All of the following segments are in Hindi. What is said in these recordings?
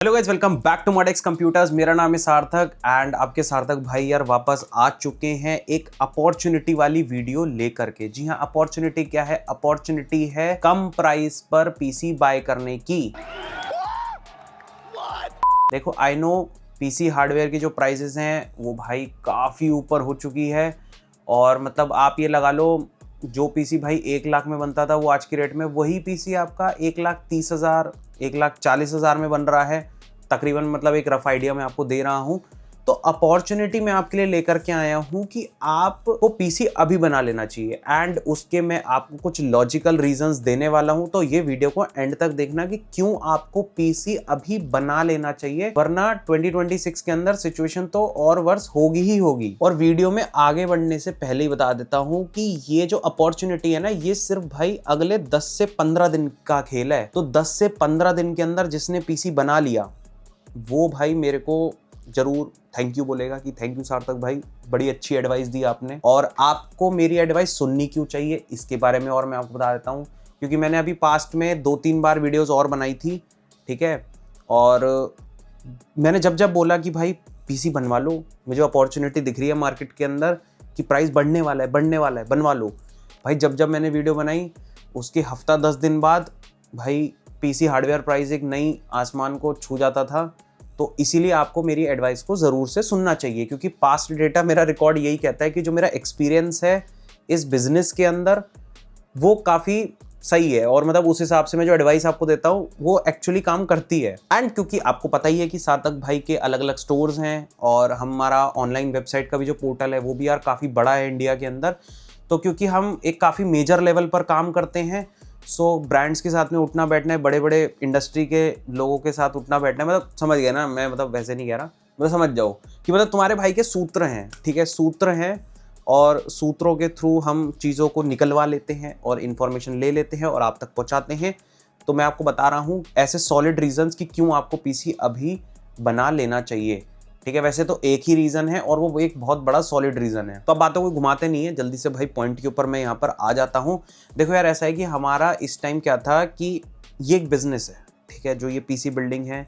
Hello guys, welcome back to Modex computers. मेरा नाम है सार्थक एंड आपके सार्थक भाई यार वापस आ चुके हैं एक अपॉर्चुनिटी वाली वीडियो लेकर के। जी हाँ, अपॉर्चुनिटी क्या है? अपॉर्चुनिटी है कम प्राइस पर पीसी बाय करने की। देखो, आई नो पीसी हार्डवेयर की जो प्राइसेस हैं वो भाई काफ़ी ऊपर हो चुकी है। और मतलब आप ये लगा लो, जो पीसी भाई 1 लाख में बनता था वो आज की रेट में वही पीसी आपका 1,30,000 1,40,000 में बन रहा है तकरीबन। मतलब एक रफ आइडिया मैं आपको दे रहा हूँ। तो अपॉर्चुनिटी मैं आपके लिए लेकर के आया हूँ कि आपको पीसी अभी बना लेना चाहिए एंड उसके मैं आपको कुछ लॉजिकल रीजंस देने वाला हूँ। तो ये वीडियो को एंड तक देखना कि क्यों आपको पीसी अभी बना लेना चाहिए, वरना 2026 के अंदर सिचुएशन तो और वर्स होगी ही होगी। और वीडियो में आगे बढ़ने से पहले ही बता देता हूँ कि ये जो अपॉर्चुनिटी है ना, ये सिर्फ भाई अगले 10 से 15 दिन का खेल है। तो 10 से 15 दिन के अंदर जिसने पीसी बना लिया वो भाई मेरे को जरूर थैंक यू बोलेगा कि थैंक यू सार्थक भाई, बड़ी अच्छी एडवाइस दी आपने। और आपको मेरी एडवाइस सुननी क्यों चाहिए इसके बारे में और मैं आपको बता देता हूँ, क्योंकि मैंने अभी पास्ट में 2-3 बार वीडियोस और बनाई थी, ठीक है। और मैंने जब जब बोला कि भाई पीसी बनवा लो, मुझे अपॉर्चुनिटी दिख रही है मार्केट के अंदर कि प्राइस बढ़ने वाला है बनवा लो भाई। जब जब मैंने वीडियो बनाई उसके हफ्ता 10 दिन बाद भाई पीसी हार्डवेयर प्राइस एक नई आसमान को छू जाता था। तो इसीलिए आपको मेरी एडवाइस को ज़रूर से सुनना चाहिए, क्योंकि पास्ट डेटा मेरा रिकॉर्ड यही कहता है कि जो मेरा एक्सपीरियंस है इस बिजनेस के अंदर वो काफ़ी सही है। और मतलब उस हिसाब से मैं जो एडवाइस आपको देता हूँ वो एक्चुअली काम करती है। एंड क्योंकि आपको पता ही है कि सार्थक भाई के अलग अलग स्टोर्स हैं और हमारा ऑनलाइन वेबसाइट का भी जो पोर्टल है वो भी यार काफ़ी बड़ा है इंडिया के अंदर। तो क्योंकि हम एक काफ़ी मेजर लेवल पर काम करते हैं, सो ब्रांड्स के साथ में उठना बैठना है, बड़े बड़े इंडस्ट्री के लोगों के साथ उठना बैठना है। मतलब समझ गया ना, मैं मतलब वैसे नहीं कह रहा, मतलब समझ जाओ कि मतलब तुम्हारे भाई के सूत्र हैं, ठीक है, सूत्र हैं। और सूत्रों के थ्रू हम चीज़ों को निकलवा लेते हैं और इन्फॉर्मेशन ले लेते हैं और आप तक पहुंचाते हैं। तो मैं आपको बता रहा हूँ ऐसे सॉलिड रीजंस कि क्यों आपको पीसी अभी बना लेना चाहिए, ठीक है। वैसे तो एक ही रीज़न है और वो एक बहुत बड़ा सॉलिड रीज़न है। तो अब बातों को घुमाते नहीं है, जल्दी से भाई पॉइंट के ऊपर मैं यहाँ पर आ जाता हूँ। देखो यार, ऐसा है कि हमारा इस टाइम क्या था कि ये एक बिजनेस है, ठीक है। जो ये पीसी बिल्डिंग है,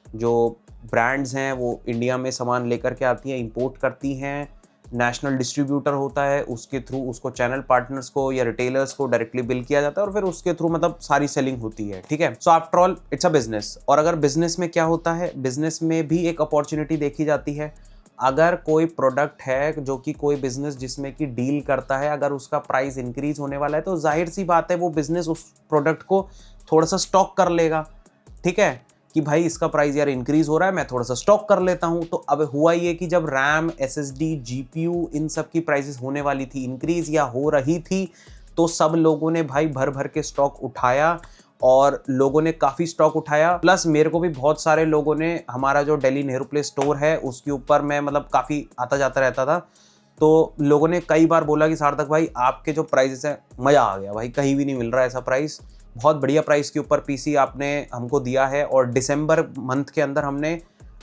जो ब्रांड्स हैं वो इंडिया में सामान लेकर के आती हैं, इंपोर्ट करती हैं, नेशनल डिस्ट्रीब्यूटर होता है, उसके थ्रू उसको चैनल पार्टनर्स को या रिटेलर्स को डायरेक्टली बिल किया जाता है और फिर उसके थ्रू मतलब सारी सेलिंग होती है, ठीक है। So after all it's a business. और अगर बिजनेस में क्या होता है, बिजनेस में भी एक अपॉर्चुनिटी देखी जाती है। अगर कोई प्रोडक्ट है जो कि कोई बिजनेस जिसमें कि डील करता है, अगर उसका प्राइस इंक्रीज होने वाला है तो जाहिर सी बात है वो बिजनेस उस प्रोडक्ट को थोड़ा सा स्टॉक कर लेगा, ठीक है, कि भाई इसका प्राइस यार इंक्रीज हो रहा है, मैं थोड़ा सा स्टॉक कर लेता हूं। तो अब हुआ ये कि जब रैम, एसएसडी, जीपीयू इन सब की प्राइसेस होने वाली थी इंक्रीज या हो रही थी, तो सब लोगों ने भाई भर भर के स्टॉक उठाया और लोगों ने काफ़ी स्टॉक उठाया। प्लस मेरे को भी बहुत सारे लोगों ने, हमारा जो दिल्ली नेहरू प्लेस स्टोर है उसके ऊपर मैं मतलब काफ़ी आता जाता रहता था, तो लोगों ने कई बार बोला कि सार्थक भाई आपके जो प्राइसेस हैं, मज़ा आ गया भाई, कहीं भी नहीं मिल रहा है ऐसा प्राइस, बहुत बढ़िया प्राइस के ऊपर पीसी आपने हमको दिया है। और दिसंबर मंथ के अंदर हमने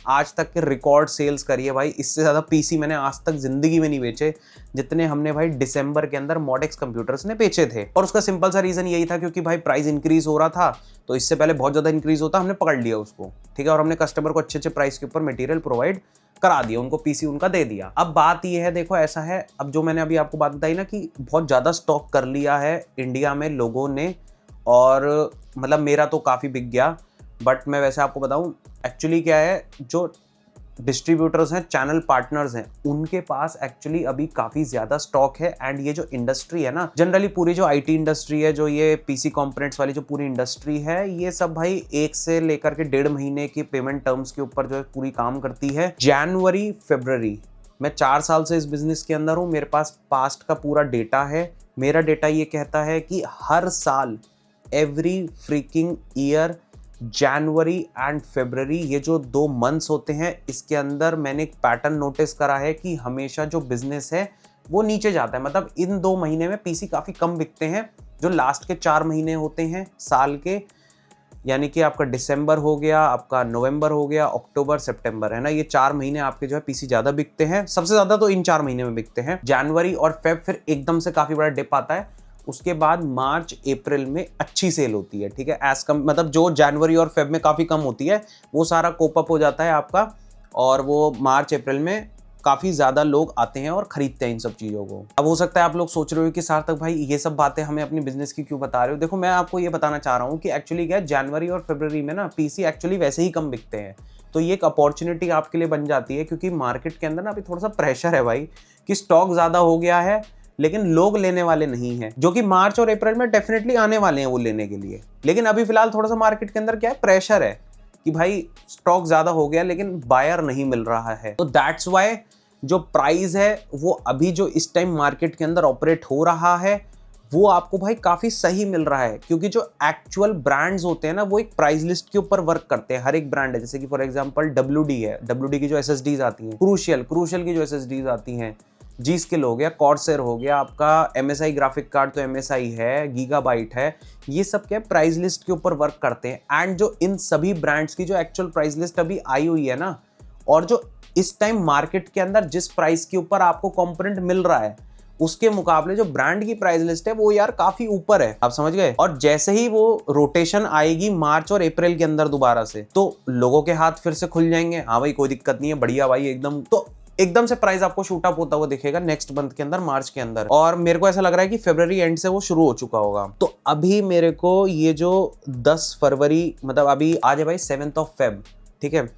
आज तक के रिकॉर्ड सेल्स करी है भाई। इससे ज़्यादा पीसी मैंने आज तक ज़िंदगी में नहीं बेचे जितने हमने भाई दिसंबर के अंदर मॉडेक्स कंप्यूटर्स ने बेचे थे। और उसका सिंपल सा रीज़न यही था क्योंकि भाई प्राइस इंक्रीज हो रहा था, तो इससे पहले बहुत ज़्यादा इंक्रीज होता, हमने पकड़ लिया उसको, ठीक है। और हमने कस्टमर को अच्छे अच्छे प्राइस के ऊपर मटेरियल प्रोवाइड करा दिया, उनको पीसी उनका दे दिया। अब बात ये है, देखो ऐसा है, अब जो मैंने अभी आपको बात बताई ना कि बहुत ज़्यादा स्टॉक कर लिया है इंडिया में लोगों ने, और मतलब मेरा तो काफ़ी बिक गया। बट मैं वैसे आपको बताऊं एक्चुअली क्या है, जो डिस्ट्रीब्यूटर्स हैं, चैनल पार्टनर्स हैं, उनके पास एक्चुअली अभी काफ़ी ज़्यादा स्टॉक है। एंड ये जो इंडस्ट्री है ना, जनरली पूरी जो आईटी इंडस्ट्री है, जो ये पीसी कंपोनेंट्स वाली जो पूरी इंडस्ट्री है, ये सब भाई 1 से लेकर के 1.5 महीने की पेमेंट टर्म्स के ऊपर जो है पूरी काम करती है। जनवरी फरवरी, मैं 4 साल से इस बिजनेस के अंदर हूँ, मेरे पास पास्ट का पूरा डेटा है। मेरा डेटा ये कहता है कि हर साल, एवरी फ्रीकिंग ईयर, जनवरी एंड फरवरी, ये जो 2 मंथ्स होते हैं, इसके अंदर मैंने एक पैटर्न नोटिस करा है कि हमेशा जो बिजनेस है वो नीचे जाता है। मतलब इन 2 महीने में पीसी काफ़ी कम बिकते हैं। जो लास्ट के 4 महीने होते हैं साल के, यानी कि आपका दिसंबर हो गया, आपका नवंबर हो गया, अक्टूबर, सितंबर, है ना, ये 4 महीने आपके जो है पीसी ज़्यादा बिकते हैं। सबसे ज़्यादा तो इन 4 महीने में बिकते हैं। जनवरी और फेब फिर एकदम से काफ़ी बड़ा डिप आता है उसके बाद मार्च अप्रैल में अच्छी सेल होती है, ठीक है। एज कम मतलब जो जनवरी और फेब में काफ़ी कम होती है वो सारा कोप अप हो जाता है आपका, और वो मार्च अप्रैल में काफ़ी ज़्यादा लोग आते हैं और ख़रीदते हैं इन सब चीज़ों को। अब हो सकता है आप लोग सोच रहे हो कि सार्थक भाई ये सब बातें हमें अपनी बिजनेस की क्यों बता रहे हो। देखो मैं आपको ये बताना चाह रहा हूँ कि एक्चुअली क्या है, जनवरी और फरवरी में ना पीसी एक्चुअली वैसे ही कम बिकते हैं, तो ये एक अपॉर्चुनिटी आपके लिए बन जाती है, क्योंकि मार्केट के अंदर ना अभी थोड़ा सा प्रेशर है भाई कि स्टॉक ज़्यादा हो गया है लेकिन लोग लेने वाले नहीं हैं, जो कि मार्च और अप्रैल में डेफिनेटली आने वाले हैं वो लेने के लिए। लेकिन अभी फिलहाल थोड़ा सा मार्केट के अंदर क्या है, प्रेशर है कि भाई स्टॉक ज़्यादा हो गया लेकिन बायर नहीं मिल रहा है, तो दैट्स वाई जो प्राइस है वो अभी जो इस टाइम मार्केट के अंदर ऑपरेट हो रहा है वो आपको भाई काफ़ी सही मिल रहा है, क्योंकि जो एक्चुअल ब्रांड्स होते हैं ना वो एक प्राइस लिस्ट के ऊपर वर्क करते हैं। हर एक ब्रांड है, जैसे कि फॉर एग्जांपल WD है, WD की जो SSDs आती हैं, क्रूशियल की जो SSDs आती हैं, जी स्किल हो गया, कॉर्सेर हो गया, आपका MSI ग्राफिक कार्ड तो MSI है, गीगाबाइट है, ये सब क्या प्राइस लिस्ट के ऊपर वर्क करते हैं। एंड जो इन सभी ब्रांड्स की जो एक्चुअल प्राइस लिस्ट अभी आई हुई है ना, और जो इस टाइम मार्केट के अंदर जिस प्राइस के ऊपर आपको कंपोनेंट मिल रहा है उसके मुकाबले जो ब्रांड की प्राइस लिस्ट है वो यार काफी ऊपर है, आप समझ गए। और जैसे ही वो रोटेशन आएगी मार्च और अप्रैल के अंदर दोबारा से, तो लोगों के हाथ फिर से खुल जाएंगे, हाँ भाई कोई दिक्कत नहीं है, बढ़िया भाई एकदम, तो एकदम से प्राइस आपको शूट अप होता हुआ दिखेगा नेक्स्ट मंथ के अंदर, मार्च के अंदर। और मेरे को ऐसा लग रहा है कि फरवरी एंड से वो शुरू हो चुका होगा। तो अभी मेरे को ये जो 10 फरवरी मतलब अभी आज है भाई 7th of Feb, ठीक है,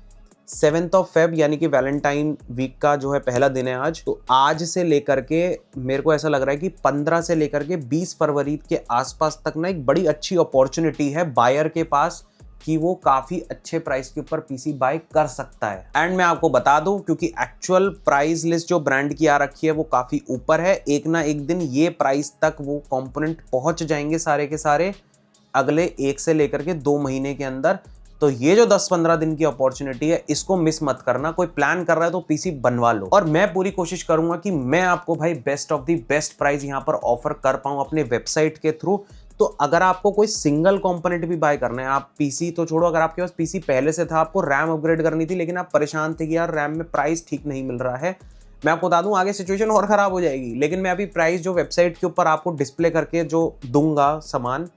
7th of Feb यानी कि वैलेंटाइन वीक का जो है पहला दिन है आज। तो आज से लेकर के मेरे को ऐसा लग रहा है कि 15 से लेकर के 20 फरवरी के आसपास तक ना एक बड़ी अच्छी अपॉर्चुनिटी है बायर के पास कि वो काफी अच्छे प्राइस के ऊपर पीसी बाय कर सकता है। एंड मैं आपको बता दूं, क्योंकि एक्चुअल प्राइस लिस्ट जो ब्रांड की आ रखी है वो काफी ऊपर है, एक ना एक दिन ये प्राइस तक वो कंपोनेंट पहुंच जाएंगे सारे के सारे अगले 1 से लेकर के 2 महीने के अंदर। तो ये जो 10-15 दिन की अपॉर्चुनिटी है इसको मिस मत करना। कोई प्लान कर रहा है तो पीसी बनवा लो, और मैं पूरी कोशिश करूंगा कि मैं आपको भाई best of the best price यहां पर ऑफर कर पाऊं अपने वेबसाइट के थ्रू। तो अगर आपको कोई सिंगल कंपोनेंट भी बाय करना है, आप पीसी तो छोड़ो, अगर आपके पास पीसी पहले से था, आपको रैम अपग्रेड करनी थी लेकिन आप परेशान थे कि यार रैम में प्राइस ठीक नहीं मिल रहा है, मैं आपको बता दूं आगे सिचुएशन और खराब हो जाएगी। लेकिन मैं अभी प्राइस जो वेबसाइट के ऊपर आपको डिस्प्ले करके जो दूंगा सामान,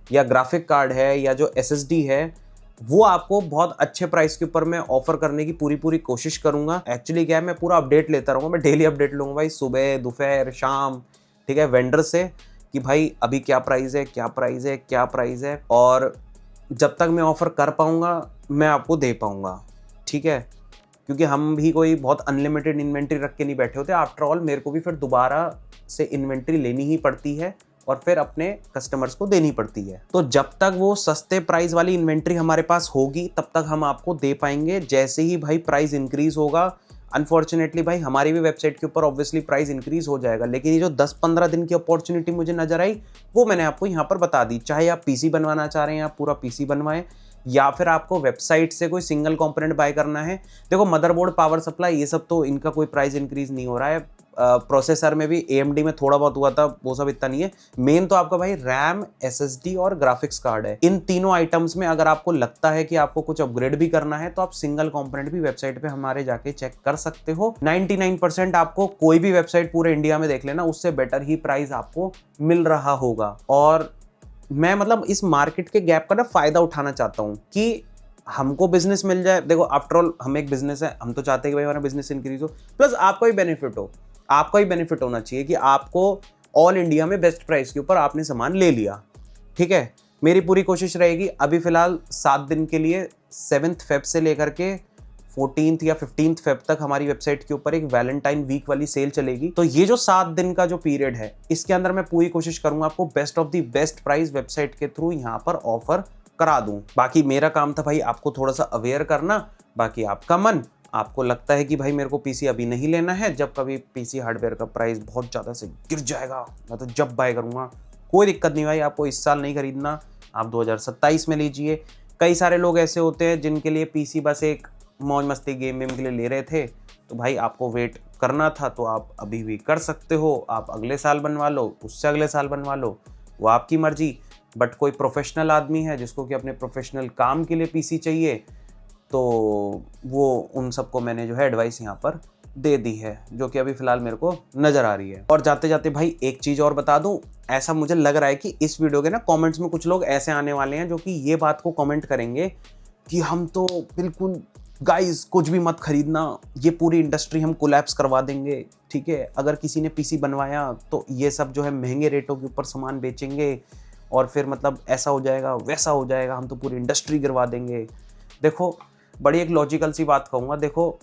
या ग्राफिक कार्ड है या जो SSD है, वो आपको बहुत अच्छे प्राइस के ऊपर मैं ऑफर करने की पूरी कोशिश करूंगा। एक्चुअली क्या है, मैं पूरा अपडेट लेता रहूंगा, मैं डेली अपडेट लूंगा भाई, सुबह दोपहर शाम, ठीक है, वेंडर से कि भाई अभी क्या प्राइस है, क्या प्राइस है, क्या प्राइस है, और जब तक मैं ऑफर कर पाऊंगा मैं आपको दे पाऊंगा, ठीक है। क्योंकि हम भी कोई बहुत अनलिमिटेड इन्वेंट्री रख के नहीं बैठे होते, आफ्टर ऑल मेरे को भी फिर दोबारा से इन्वेंट्री लेनी ही पड़ती है और फिर अपने कस्टमर्स को देनी पड़ती है। तो जब तक वो सस्ते प्राइस वाली इन्वेंट्री हमारे पास होगी तब तक हम आपको दे पाएंगे। जैसे ही भाई प्राइस इंक्रीज होगा, अनफॉर्चुनेटली भाई हमारी भी वेबसाइट के ऊपर ऑब्वियसली प्राइस इंक्रीज हो जाएगा, लेकिन ये जो 10-15 दिन की अपॉर्चुनिटी मुझे नजर आई वो मैंने आपको यहाँ पर बता दी। चाहे आप पीसी बनवाना चाह रहे हैं, आप पूरा पीसी बनवाएं, या फिर आपको वेबसाइट से कोई सिंगल कंपोनेंट बाय करना है। देखो मदरबोर्ड, पावर सप्लाई, ये सब तो इनका कोई प्राइस इंक्रीज नहीं हो रहा है। प्रोसेसर में भी AMD में थोड़ा बहुत हुआ था, वो सब इतना नहीं है। मेन तो आपका भाई रैम, SSD और ग्राफिक्स कार्ड है। इन तीनों आइटम्स में अगर आपको लगता है कि आपको कुछ अपग्रेड भी करना है तो आप सिंगल कंपोनेंट भी वेबसाइट पे हमारे जाके चेक कर सकते हो। 99% आपको कोई भी वेबसाइट पूरे इंडिया में देख लेना, उससे बेटर ही प्राइस आपको मिल रहा होगा। और मैं मतलब इस मार्केट के गैप का ना फायदा उठाना चाहता हूँ कि हमको बिजनेस मिल जाए। देखो आफ्टर ऑल हम एक बिजनेस है, हम तो चाहते हैं कि भाई हमारा बिजनेस इंक्रीज हो, प्लस आपका भी बेनिफिट हो। आपका ही बेनिफिट होना चाहिए कि आपको ऑल इंडिया में बेस्ट प्राइस के ऊपर आपने सामान ले लिया, ठीक है। मेरी पूरी कोशिश रहेगी। अभी फिलहाल 7 दिन के लिए 7th Feb से लेकर के 14th या 15th Feb तक हमारी वेबसाइट के ऊपर एक वैलेंटाइन वीक वाली सेल चलेगी। तो ये जो 7 दिन का जो पीरियड है इसके अंदर मैं पूरी कोशिश करूंगा आपको best of the best price website के थ्रू यहाँ पर ऑफर करा दूं। बाकी मेरा काम था भाई आपको थोड़ा सा अवेयर करना, बाकी आपका मन। आपको लगता है कि भाई मेरे को पीसी अभी नहीं लेना है, जब कभी पीसी हार्डवेयर का प्राइस बहुत ज़्यादा से गिर जाएगा मैं तो जब बाय करूँगा, कोई दिक्कत नहीं भाई। आपको इस साल नहीं खरीदना, आप 2027 में लीजिए। कई सारे लोग ऐसे होते हैं जिनके लिए पीसी बस एक मौज मस्ती गेम वेम के लिए ले रहे थे, तो भाई आपको वेट करना था तो आप अभी भी कर सकते हो। आप अगले साल बनवा लो, उससे अगले साल बनवा लो, वो आपकी मर्जी। बट कोई प्रोफेशनल आदमी है जिसको कि अपने प्रोफेशनल काम के लिए पीसी चाहिए, तो वो उन सबको मैंने जो है एडवाइस यहाँ पर दे दी है, जो कि अभी फिलहाल मेरे को नजर आ रही है। और जाते जाते भाई एक चीज और बता दूं, ऐसा मुझे लग रहा है कि इस वीडियो के ना कमेंट्स में कुछ लोग ऐसे आने वाले हैं जो कि ये बात को कमेंट करेंगे कि हम तो बिल्कुल गाइस कुछ भी मत खरीदना, ये पूरी इंडस्ट्री हम कोलैप्स करवा देंगे, ठीक है। अगर किसी ने पीसी बनवाया तो ये सब जो है महंगे रेटों के ऊपर सामान बेचेंगे और फिर मतलब ऐसा हो जाएगा वैसा हो जाएगा, हम तो पूरी इंडस्ट्री गिरवा देंगे। देखो बड़ी एक लॉजिकल सी बात कहूँगा, देखो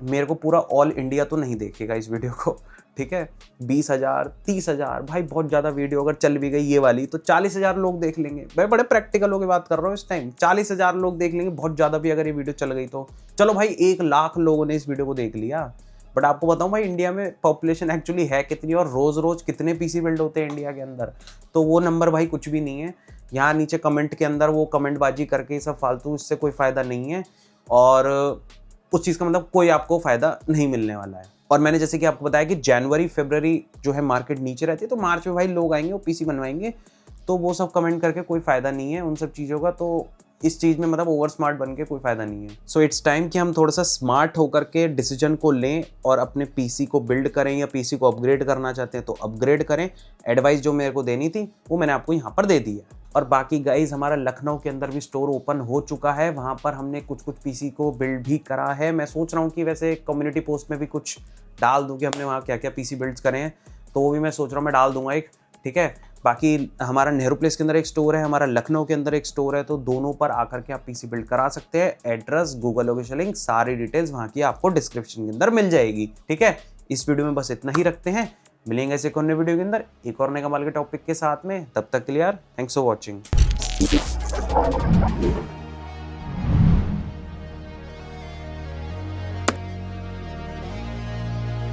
मेरे को पूरा ऑल इंडिया तो नहीं देखेगा इस वीडियो को, ठीक है। 20,000 30,000 भाई बहुत ज़्यादा वीडियो अगर चल भी गई ये वाली तो 40,000 लोग देख लेंगे। मैं बड़े प्रैक्टिकल होकर बात कर रहा हूँ इस टाइम, 40,000 लोग देख लेंगे, बहुत ज़्यादा भी अगर ये वीडियो चल गई तो। चलो भाई 1 लाख लोगों ने इस वीडियो को देख लिया, बट आपको बताऊँ भाई इंडिया में पॉपुलेशन एक्चुअली है कितनी और रोज़ रोज़ कितने पीसी बिल्ड होते हैं इंडिया के अंदर, तो वो नंबर भाई कुछ भी नहीं है। यहाँ नीचे कमेंट के अंदर वो कमेंटबाजी करके ये सब फालतू, इससे कोई फ़ायदा नहीं है और उस चीज़ का मतलब कोई आपको फ़ायदा नहीं मिलने वाला है। और मैंने जैसे कि आपको बताया कि जनवरी फरवरी जो है मार्केट नीचे रहती है, तो मार्च में भाई लोग आएंगे वो पीसी बनवाएंगे, तो वो सब कमेंट करके कोई फ़ायदा नहीं है उन सब चीज़ों का। तो इस चीज़ में मतलब ओवर स्मार्ट बन के कोई फ़ायदा नहीं है। सो इट्स टाइम कि हम थोड़ा सा स्मार्ट होकर के डिसीजन को लें और अपने पीसी को बिल्ड करें, या पीसी को अपग्रेड करना चाहते हैं तो अपग्रेड करें। एडवाइस जो मेरे को देनी थी वो मैंने आपको यहाँ पर दे दी है। और बाकी गाइज हमारा लखनऊ के अंदर भी स्टोर ओपन हो चुका है, वहाँ पर हमने कुछ पीसी को बिल्ड भी करा है। मैं सोच रहा हूँ कि वैसे कम्युनिटी पोस्ट में भी कुछ डाल दूँ कि हमने वहाँ क्या क्या पीसी बिल्ड्स करे हैं, तो वो भी मैं सोच रहा हूँ मैं डाल दूंगा एक, ठीक है। बाकी हमारा नेहरू प्लेस के अंदर एक स्टोर है, हमारा लखनऊ के अंदर एक स्टोर है, तो दोनों पर आकर के आप पीसी बिल्ड करा सकते हैं। एड्रेस, गूगल लोकेशन लिंक, सारी डिटेल्स वहाँ की आपको डिस्क्रिप्शन के अंदर मिल जाएगी, ठीक है। इस वीडियो में बस इतना ही रखते हैं, मिलेंगे ऐसे एक और नए वीडियो के अंदर एक और नए कमाल के टॉपिक के साथ में। तब तक के लिए यार थैंक्स फॉर वॉचिंग।